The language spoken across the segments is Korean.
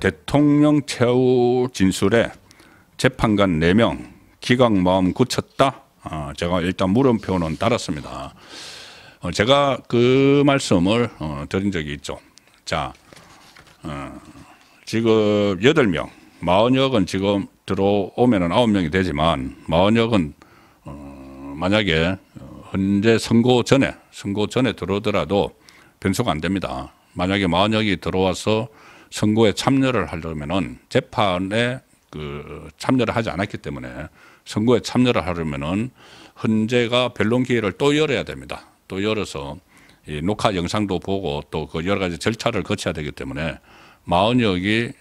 대통령 최후 진술에 재판관 4명 기각 마음 굳혔다. 제가 일단 물음표는 달았습니다. 제가 그 말씀을 드린 적이 있죠. 자, 지금 8명, 40여건 지금 들어오면은 9명이 되지만 40여건 만약에 현재 선고 전에 들어오더라도 변수가 안 됩니다. 만약에 40여기 들어와서 선고에 참여를 하려면은 재판에 참여를 하지 않았기 때문에 선고에 참여를 하려면은 헌재가 변론 기회를 또 열어야 됩니다. 또 열어서 이 녹화 영상도 보고 또 그 여러 가지 절차를 거쳐야 되기 때문에 40여기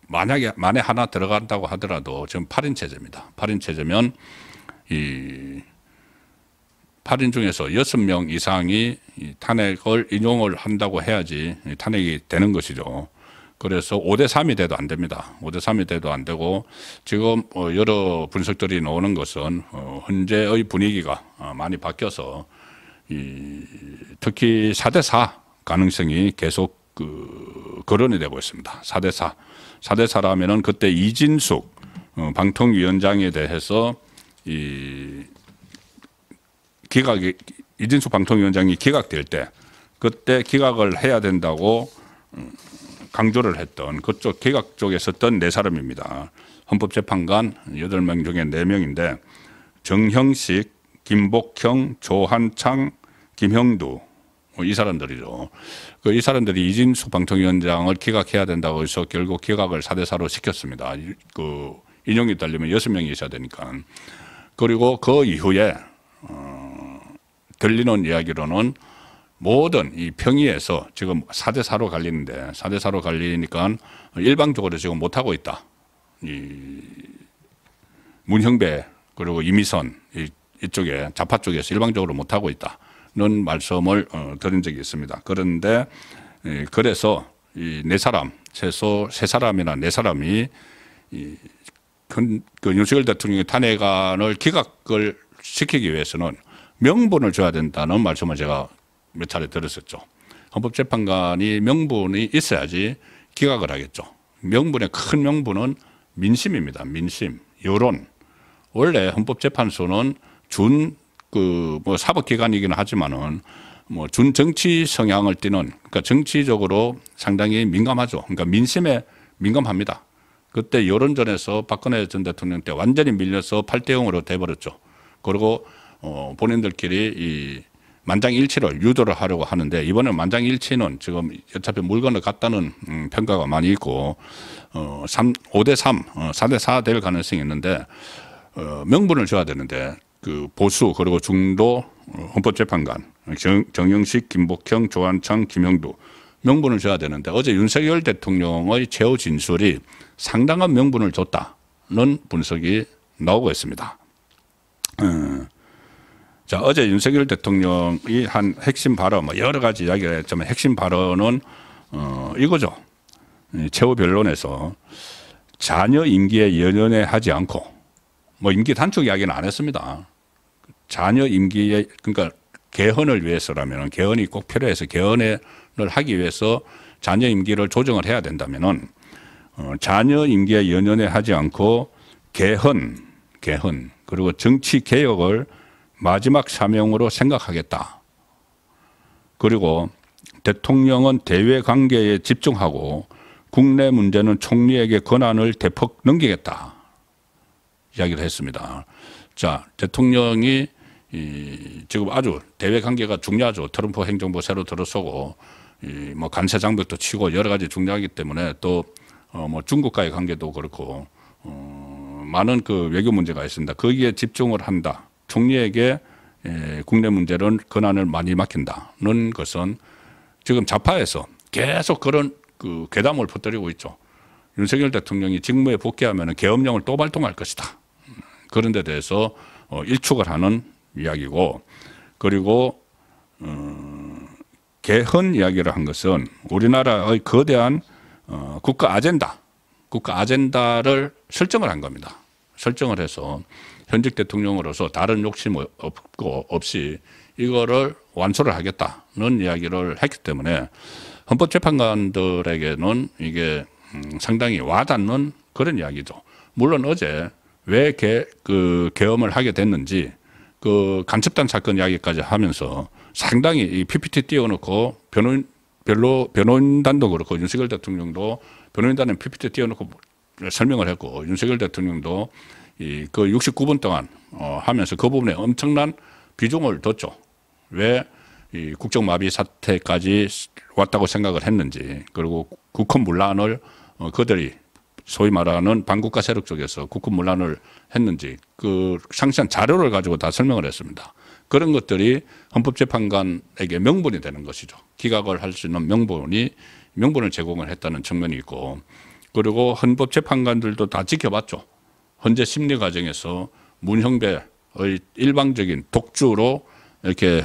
만에 하나 들어간다고 하더라도 지금 8인 체제입니다. 8인 체제면 이 8인 중에서 6명 이상이 탄핵을 인용을 한다고 해야지 탄핵이 되는 것이죠. 그래서 5대3이 돼도 안 됩니다. 5대3이 돼도 안 되고 지금 여러 분석들이 나오는 것은 현재의 분위기가 많이 바뀌어서 특히 4대4 가능성이 계속 거론이 되고 있습니다. 4대4. 4대4라면은 그때 이진숙 방통위원장에 대해서 이진숙 방통위원장이 기각될 때 그때 기각을 해야 된다고 강조를 했던 그쪽 기각 쪽에 섰던 4사람입니다. 헌법재판관 8명 중에 4명인데 정형식, 김복형, 조한창, 김형두 이 사람들이죠. 이 사람들이 이진숙 방통위원장을 기각해야 된다고 해서 결국 기각을 4대4로 시켰습니다. 인용이 되려면 6명이 있어야 되니까. 그리고 그 이후에 들리는 이야기로는 모든 이 평의에서 지금 4대4로 갈리는데 4대4로 갈리니까 일방적으로 지금 못하고 있다. 문형배 그리고 이미선 이쪽에 좌파 쪽에서 일방적으로 못하고 있다는 말씀을 드린 적이 있습니다. 그런데 그래서 이 4사람 최소 3사람이나 4사람이 그 윤석열 대통령의 탄핵안을 기각을 시키기 위해서는 명분을 줘야 된다는 말씀을 제가 몇 차례 들었었죠. 헌법재판관이 명분이 있어야지 기각을 하겠죠. 명분의 큰 명분은 민심입니다. 민심, 여론. 원래 헌법재판소는 사법기관이기는 하지만은 준 정치 성향을 띠는 그러니까 정치적으로 상당히 민감하죠. 그러니까 민심에 민감합니다. 그때 여론전에서 박근혜 전 대통령 때 완전히 밀려서 8대0으로 돼버렸죠. 그리고 본인들끼리 이 만장일치를 유도를 하려고 하는데 이번에 만장일치는 지금 어차피 물건을 갖다는 평가가 많이 있고 5대3, 4대4 될 가능성이 있는데 명분을 줘야 되는데 그 보수 그리고 중도 헌법재판관 정영식, 김복형, 조한창, 김형두 명분을 줘야 되는데 어제 윤석열 대통령의 최후 진술이 상당한 명분을 줬다는 분석이 나오고 있습니다. 자, 어제 윤석열 대통령이 한 핵심 발언, 여러 가지 이야기를 했지만 핵심 발언은 이거죠. 최후 변론에서 자녀 임기에 연연하지 않고 임기 단축 이야기는 안 했습니다. 자녀 임기에 그러니까 개헌을 위해서라면 개헌이 꼭 필요해서 개헌을 하기 위해서 자녀 임기를 조정을 해야 된다면은 자녀 임기에 연연하지 않고 개헌 그리고 정치 개혁을 마지막 사명으로 생각하겠다. 그리고 대통령은 대외 관계에 집중하고 국내 문제는 총리에게 권한을 대폭 넘기겠다. 이야기를 했습니다. 자, 대통령이 지금 아주 대외 관계가 중요하죠. 트럼프 행정부 새로 들어서고 관세 장벽도 치고 여러 가지 중요하기 때문에 또 중국과의 관계도 그렇고 많은 그 외교 문제가 있습니다. 거기에 집중을 한다. 총리에게 국내 문제는 권한을 많이 맡긴다는 것은 지금 좌파에서 계속 그런 그 괴담을 퍼뜨리고 있죠. 윤석열 대통령이 직무에 복귀하면 계엄령을 또 발동할 것이다. 그런 데 대해서 일축을 하는 이야기고 그리고 개헌 이야기를 한 것은 우리나라의 거대한 국가 아젠다를 설정을 한 겁니다. 설정을 해서 현직 대통령으로서 다른 욕심 없이 이거를 완수를 하겠다는 이야기를 했기 때문에 헌법재판관들에게는 이게 상당히 와닿는 그런 이야기죠. 물론 어제 왜 계엄을 하게 됐는지 그 간첩단 사건 이야기까지 하면서 상당히 이 PPT 띄워놓고 변호인단도 그렇고 윤석열 대통령도 변호인단은 PPT 띄워놓고 설명을 했고 윤석열 대통령도 그 69분 동안 하면서 그 부분에 엄청난 비중을 뒀죠. 왜 이 국정마비 사태까지 왔다고 생각을 했는지, 그리고 국헌문란을 그들이 소위 말하는 반국가 세력 쪽에서 국헌문란을 했는지 그 상세한 자료를 가지고 다 설명을 했습니다. 그런 것들이 헌법재판관에게 명분이 되는 것이죠. 기각을 할 수 있는 명분을 제공을 했다는 측면이 있고, 그리고 헌법재판관들도 다 지켜봤죠. 헌재 심리 과정에서 문형배의 일방적인 독주로 이렇게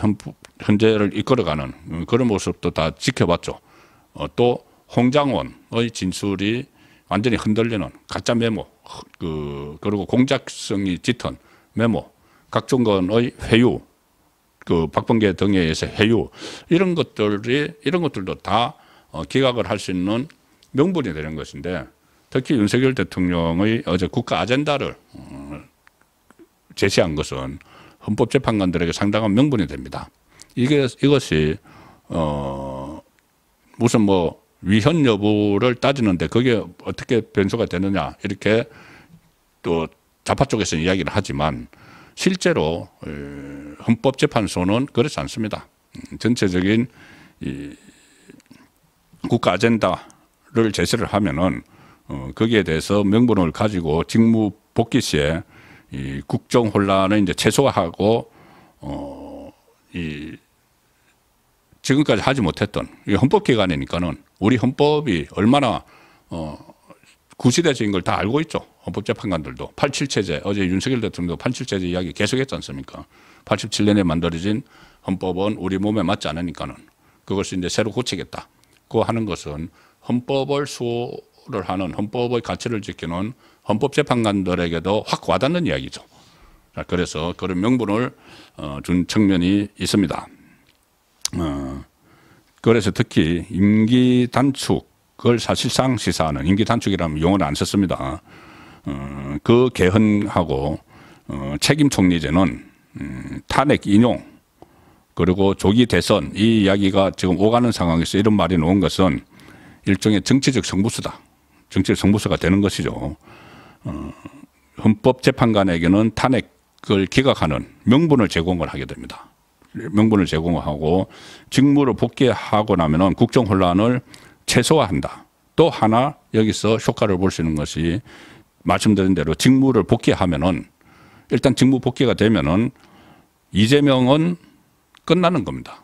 헌재를 이끌어가는 그런 모습도 다 지켜봤죠. 또 홍장원의 진술이 완전히 흔들리는 가짜 메모, 그리고 공작성이 짙은 메모, 각종건의 회유, 그 박범계 등에 의해서 회유, 이런 것들도 다 기각을 할 수 있는 명분이 되는 것인데, 특히 윤석열 대통령의 어제 국가 아젠다를 제시한 것은 헌법재판관들에게 상당한 명분이 됩니다. 이것이 무슨 뭐 위헌 여부를 따지는데 그게 어떻게 변수가 되느냐, 이렇게 또 좌파 쪽에서는 이야기를 하지만 실제로 헌법재판소는 그렇지 않습니다. 전체적인 이 국가 아젠다를 제시를 하면은 거기에 대해서 명분을 가지고 직무 복귀 시에 이 국정 혼란을 이제 최소화하고 이 지금까지 하지 못했던 이 헌법기관이니까는 우리 헌법이 얼마나 구시대적인 걸 다 알고 있죠. 헌법재판관들도 87체제, 어제 윤석열 대통령도 87체제 이야기 계속했지 않습니까? 87년에 만들어진 헌법은 우리 몸에 맞지 않으니까는 그것을 이제 새로 고치겠다고 하는 것은 헌법을 수호를 하는, 헌법의 가치를 지키는 헌법재판관들에게도 확 와닿는 이야기죠. 그래서 그런 명분을 준 측면이 있습니다. 그래서 특히 임기 단축을 사실상 시사하는, 임기 단축이라는 용어를 안 썼습니다. 그 개헌하고 책임 총리제는 탄핵 인용, 그리고 조기 대선, 이 이야기가 지금 오가는 상황에서 이런 말이 나온 것은 일종의 정치적 성부수다. 정치적 성부수가 되는 것이죠. 헌법재판관에게는 탄핵을 기각하는 명분을 제공을 하게 됩니다. 명분을 제공하고 직무를 복귀하고 나면은 국정 혼란을 최소화한다. 또 하나 여기서 효과를 볼 수 있는 것이 말씀드린 대로 직무를 복귀하면은, 일단 직무 복귀가 되면은 이재명은 끝나는 겁니다.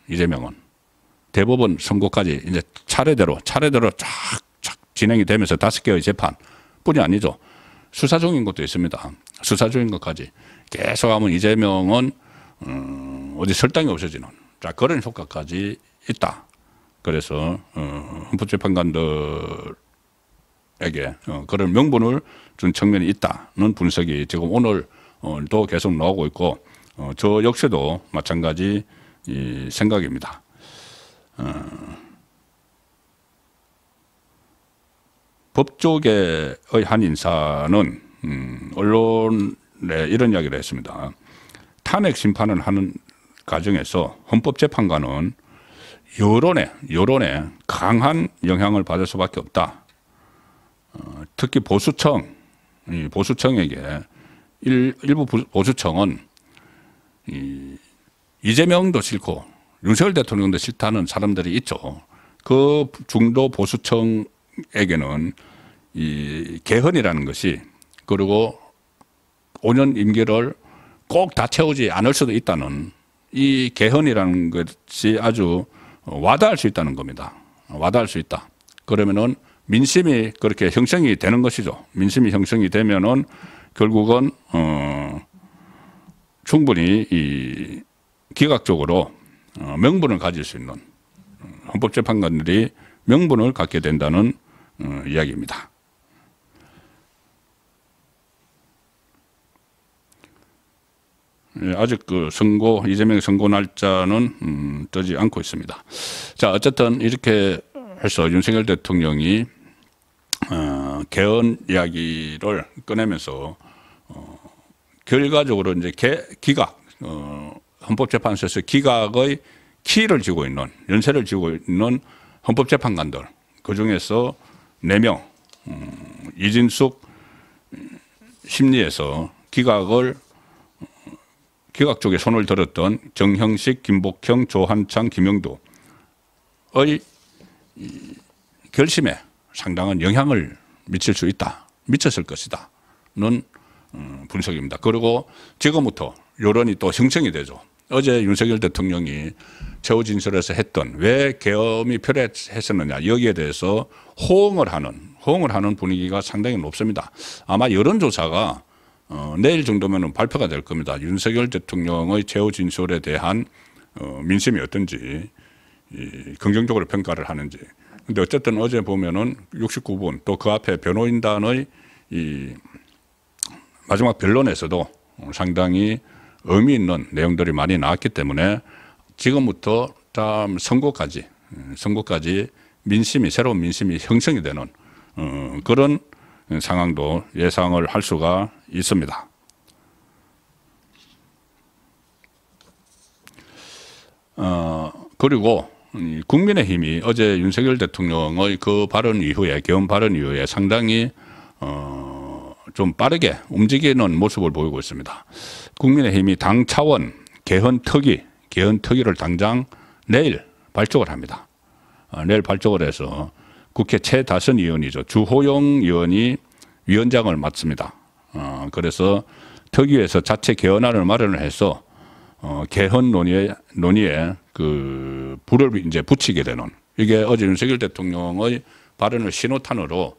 이재명은 대법원 선고까지 이제 차례대로 쫙 진행이 되면서 5개의 재판뿐이 아니죠. 수사 중인 것도 있습니다. 수사 중인 것까지 계속 하면 이재명은 어디 설당이 없어지는 그런 효과까지 있다. 그래서 헌법재판관들에게 그런 명분을 준 측면이 있다는 분석이 지금 오늘도 계속 나오고 있고, 저 역시도 마찬가지 생각입니다. 법조계의 한 인사는 언론에 이런 이야기를 했습니다. 탄핵 심판을 하는 과정에서 헌법재판관은 여론에 강한 영향을 받을 수밖에 없다. 특히 보수청에게 일부 보수청은 이재명도 싫고 윤석열 대통령도 싫다는 사람들이 있죠. 그 중도 보수청에게는 이 개헌이라는 것이, 그리고 5년 임기를 꼭 다 채우지 않을 수도 있다는 이 개헌이라는 것이 아주 와닿을 수 있다는 겁니다. 와닿을 수 있다. 그러면은 민심이 그렇게 형성이 되는 것이죠. 민심이 형성이 되면은 결국은 충분히 이 기각적으로 명분을 가질 수 있는, 헌법재판관들이 명분을 갖게 된다는 이야기입니다. 아직 그 이재명 선고 날짜는 뜨지 않고 있습니다. 자, 어쨌든 이렇게 해서 윤석열 대통령이 개헌 이야기를 꺼내면서 결과적으로 이제 기각 헌법재판소에서 기각의 키를 쥐고 있는 연세를 쥐고 있는 헌법재판관들 그 중에서 4명 이진숙 심리에서 기각 쪽에 손을 들었던 정형식, 김복형, 조한창, 김영도의 결심에 상당한 영향을 미칠 수 있다. 미쳤을 것이다는 분석입니다. 그리고 지금부터 여론이 또 형성이 되죠. 어제 윤석열 대통령이 최후 진술에서 했던 왜 계엄이 필요했었느냐 여기에 대해서 호응을 하는 분위기가 상당히 높습니다. 아마 여론조사가 내일 정도면 발표가 될 겁니다. 윤석열 대통령의 최후 진술에 대한 민심이 어떤지 긍정적으로 평가를 하는지. 근데 어쨌든 어제 보면은 69분 또 그 앞에 변호인단의 이 마지막 변론에서도 상당히 의미 있는 내용들이 많이 나왔기 때문에 지금부터 다음 선거까지 새로운 민심이 형성이 되는 그런 상황도 예상을 할 수가 있습니다. 그리고 국민의힘이 어제 윤석열 대통령의 그 발언 이후에 개헌 발언 이후에 상당히 좀 빠르게 움직이는 모습을 보이고 있습니다. 국민의힘이 당 차원 개헌 특위를 당장 내일 발족을 합니다. 내일 발족을 해서 국회 최다선 의원이죠. 주호영 의원이 위원장을 맡습니다. 그래서 특위에서 자체 개헌안을 마련을 해서 개헌 논의에 그 불을 이제 붙이게 되는 이게 어제 윤석열 대통령의 발언을 신호탄으로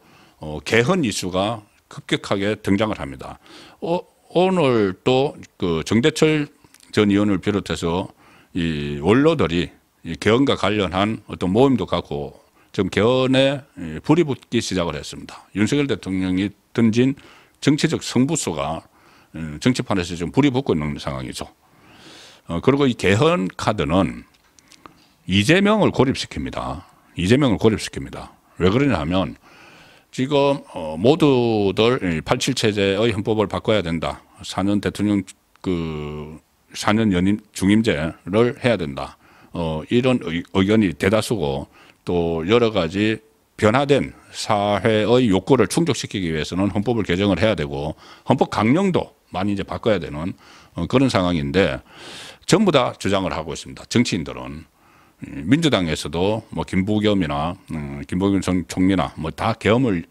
개헌 이슈가 급격하게 등장을 합니다. 오늘 또 그 정대철 전 의원을 비롯해서 이 원로들이 이 개헌과 관련한 어떤 모임도 갖고 지금 개헌에 불이 붙기 시작을 했습니다. 윤석열 대통령이 던진 정치적 승부수가 정치판에서 지금 불이 붙고 있는 상황이죠. 그리고 이 개헌 카드는 이재명을 고립시킵니다. 왜 그러냐 하면 지금 모두들 87 체제의 헌법을 바꿔야 된다. 4년 대통령 4년 연임 중임제를 해야 된다. 이런 의견이 대다수고 또 여러 가지 변화된 사회의 욕구를 충족시키기 위해서는 헌법을 개정을 해야 되고 헌법 강령도 많이 이제 바꿔야 되는 그런 상황인데 전부 다 주장을 하고 있습니다. 정치인들은 민주당에서도 뭐 김부겸이나 김부겸 총리나 뭐 다 개헌을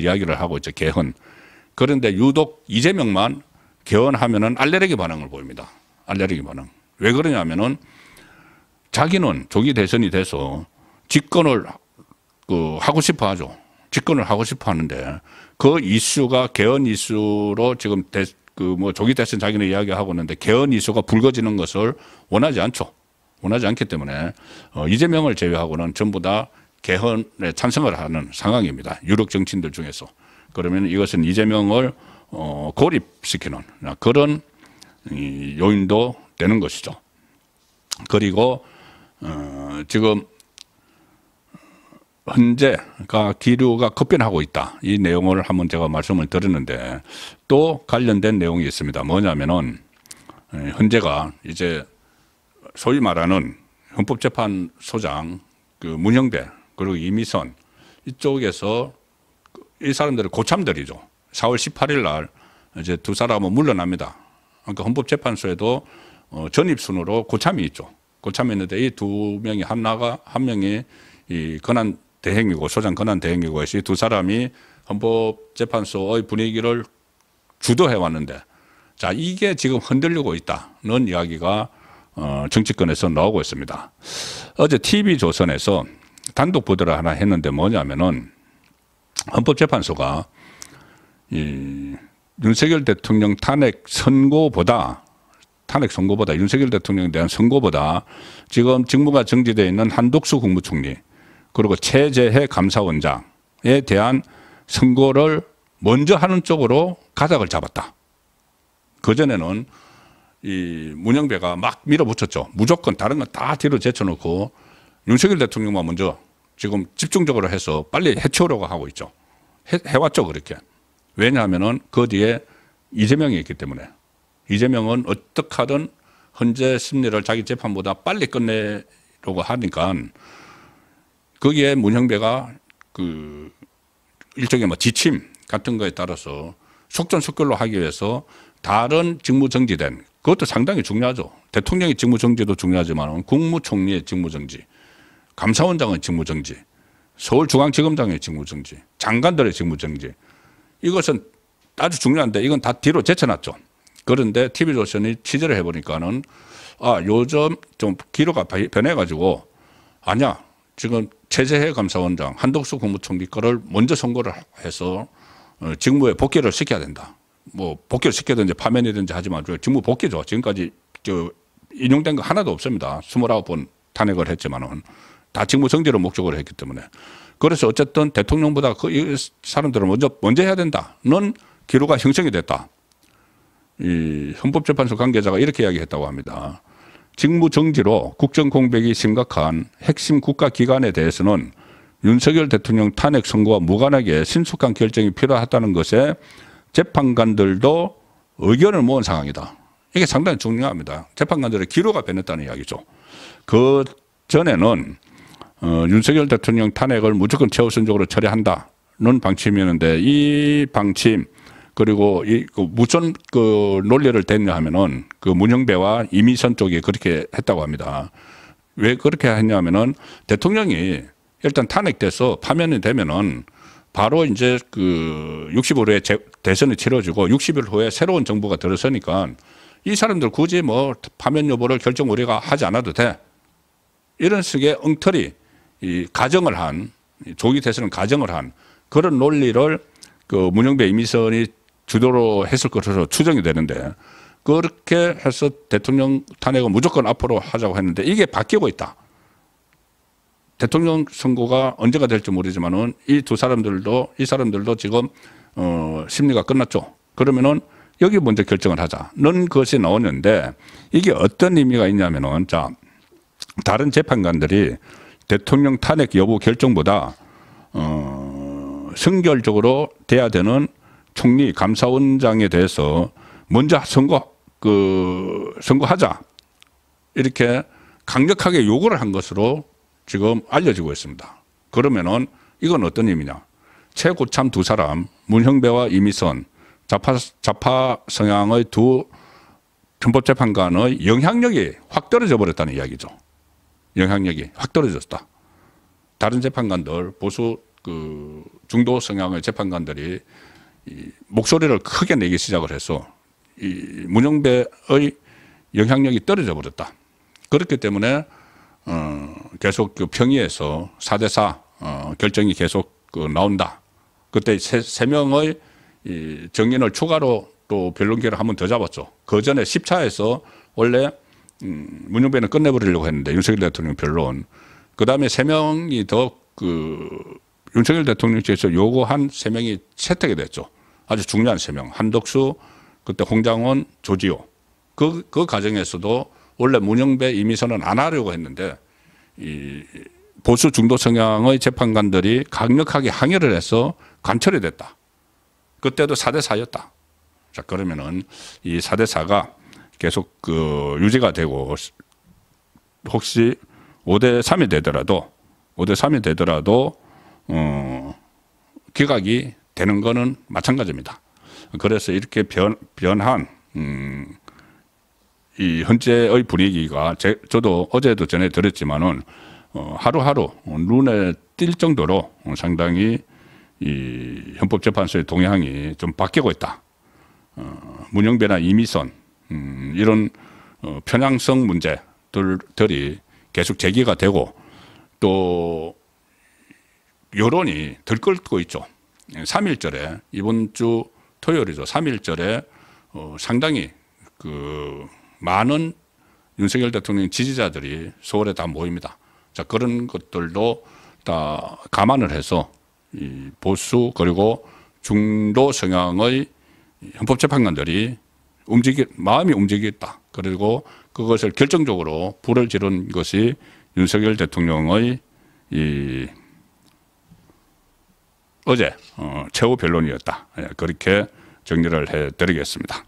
이야기를 하고 있죠. 개헌. 그런데 유독 이재명만 개헌하면은 알레르기 반응을 보입니다. 알레르기 반응. 왜 그러냐면은 자기는 조기 대선이 돼서 집권을 하고 싶어 하죠. 집권을 하고 싶어 하는데 그 이슈가 개헌 이슈로 지금 조기 대선 자기는 이야기하고 있는데 개헌 이슈가 불거지는 것을 원하지 않죠. 원하지 않기 때문에 이재명을 제외하고는 전부 다 개헌에 찬성을 하는 상황입니다. 유력 정치인들 중에서. 그러면 이것은 이재명을 고립시키는 그런 요인도 되는 것이죠. 그리고 지금 현재가 기류가 급변하고 있다. 이 내용을 한번 제가 말씀을 드렸는데 또 관련된 내용이 있습니다. 뭐냐면은 현재가 이제 소위 말하는 헌법재판소장 그 문형배 그리고 이미선 이쪽에서 이 사람들은 고참들이죠. 4월 18일 날 이제 두 사람은 물러납니다. 그러니까 헌법재판소에도 전입순으로 고참이 있죠. 고참이 있는데 이 두 명이 한 명이 이 권한 대행이고 소장 권한 대행이고 해서 이 두 사람이 헌법재판소의 분위기를 주도해 왔는데 자 이게 지금 흔들리고 있다는 이야기가 정치권에서 나오고 있습니다. 어제 TV조선에서 단독 보도를 하나 했는데 뭐냐면은 헌법재판소가 이 윤석열 대통령 탄핵 선고보다 윤석열 대통령에 대한 선고보다 지금 직무가 정지되어 있는 한독수 국무총리 그리고 최재해 감사원장에 대한 선고를 먼저 하는 쪽으로 가닥을 잡았다. 그전에는 이 문형배가 막 밀어붙였죠. 무조건 다른 건 다 뒤로 제쳐놓고 윤석열 대통령만 먼저 지금 집중적으로 해서 빨리 해치우려고 하고 있죠. 해왔죠, 그렇게. 왜냐하면은 그 뒤에 이재명이 있기 때문에. 이재명은 어떻게 하든 헌재 심리를 자기 재판보다 빨리 끝내려고 하니까 거기에 문형배가 그 일종의 뭐 지침 같은 거에 따라서 속전속결로 하기 위해서 다른 직무정지된 그것도 상당히 중요하죠. 대통령의 직무정지도 중요하지만 국무총리의 직무정지, 감사원장의 직무정지, 서울중앙지검장의 직무정지, 장관들의 직무정지 이것은 아주 중요한데 이건 다 뒤로 제쳐놨죠. 그런데 TV조선이 취재를 해보니까는 요즘 좀 기로가 변해가지고 아니야 지금 최재해 감사원장, 한덕수 국무총리 거를 먼저 선고를 해서 직무에 복귀를 시켜야 된다. 뭐 복귀를 시키든지 파면이든지 하지만 직무 복귀죠. 지금까지 인용된 거 하나도 없습니다. 29번 탄핵을 했지만은 다 직무 정지를 목적으로 했기 때문에. 그래서 어쨌든 대통령보다 그 사람들은 먼저 해야 된다는 기로가 형성이 됐다. 이 헌법재판소 관계자가 이렇게 이야기했다고 합니다. 직무 정지로 국정 공백이 심각한 핵심 국가기관에 대해서는 윤석열 대통령 탄핵 선고와 무관하게 신속한 결정이 필요하다는 것에 재판관들도 의견을 모은 상황이다. 이게 상당히 중요합니다. 재판관들의 기로가 변했다는 이야기죠. 그 전에는 윤석열 대통령 탄핵을 무조건 최우선적으로 처리한다는 방침이었는데 이 방침 그리고 무슨 그 논리를 댔냐 하면은 그 문형배와 이미선 쪽이 그렇게 했다고 합니다. 왜 그렇게 했냐면은 대통령이 일단 탄핵돼서 파면이 되면은 바로 이제 그 60일 후에 대선이 치러지고 60일 후에 새로운 정부가 들어서니까 이 사람들 굳이 뭐 파면 여부를 결정 우리가 하지 않아도 돼. 이런 식의 엉터리 이 가정을 한 조기 대선을 가정을 한 그런 논리를 그 문형배 이미선이 주도로 했을 것으로 추정이 되는데 그렇게 해서 대통령 탄핵을 무조건 앞으로 하자고 했는데 이게 바뀌고 있다. 대통령 선고가 언제가 될지 모르지만은 이 사람들도 지금 심리가 끝났죠. 그러면은 여기 먼저 결정을 하자는 것이 나오는데 이게 어떤 의미가 있냐면은 자 다른 재판관들이 대통령 탄핵 여부 결정보다 선결적으로 돼야 되는 총리 감사원장에 대해서 먼저 선고하자 이렇게 강력하게 요구를 한 것으로 지금 알려지고 있습니다. 그러면은 이건 어떤 의미냐? 최고참 두 사람 문형배와 이미선 좌파 성향의 두 헌법재판관의 영향력이 확 떨어져 버렸다는 이야기죠. 영향력이 확 떨어졌다. 다른 재판관들 보수 그 중도 성향의 재판관들이 이 목소리를 크게 내기 시작을 해서 이 문형배의 영향력이 떨어져 버렸다. 그렇기 때문에 계속 그 평의에서 4대4 결정이 계속 그 나온다. 그때 세 명의 이 정인을 추가로 또 변론기를 한 번 더 잡았죠. 그 전에 10차에서 원래 문형배는 끝내버리려고 했는데 윤석열 대통령 변론. 그 다음에 3명이 더 그 윤석열 대통령 측에서 요구한 3명이 채택이 됐죠. 아주 중요한 3명. 한덕수, 그때 홍장원, 조지호. 그 과정에서도 원래 문형배 이미선은 안 하려고 했는데 이 보수 중도 성향의 재판관들이 강력하게 항의를 해서 관철이 됐다. 그때도 4대4였다. 자, 그러면은 이 4대4가 계속 그 유지가 되고 혹시 5대3이 되더라도 기각이 되는 거는 마찬가지입니다. 그래서 이렇게 변한 이 현재의 분위기가 저도 어제도 전해드렸지만은 하루하루 눈에 띌 정도로 상당히 이 헌법재판소의 동향이 좀 바뀌고 있다. 문형배나 이미선 이런 편향성 문제들이 계속 제기가 되고 또 여론이 들끓고 있죠. 3.1절에 이번 주 토요일이죠. 3.1절에 상당히 그 많은 윤석열 대통령 지지자들이 서울에 다 모입니다. 자, 그런 것들도 다 감안을 해서 이 보수 그리고 중도 성향의 헌법재판관들이 마음이 움직였다. 그리고 그것을 결정적으로 불을 지른 것이 윤석열 대통령의 이 어제 최후 변론이었다. 그렇게 정리를 해드리겠습니다.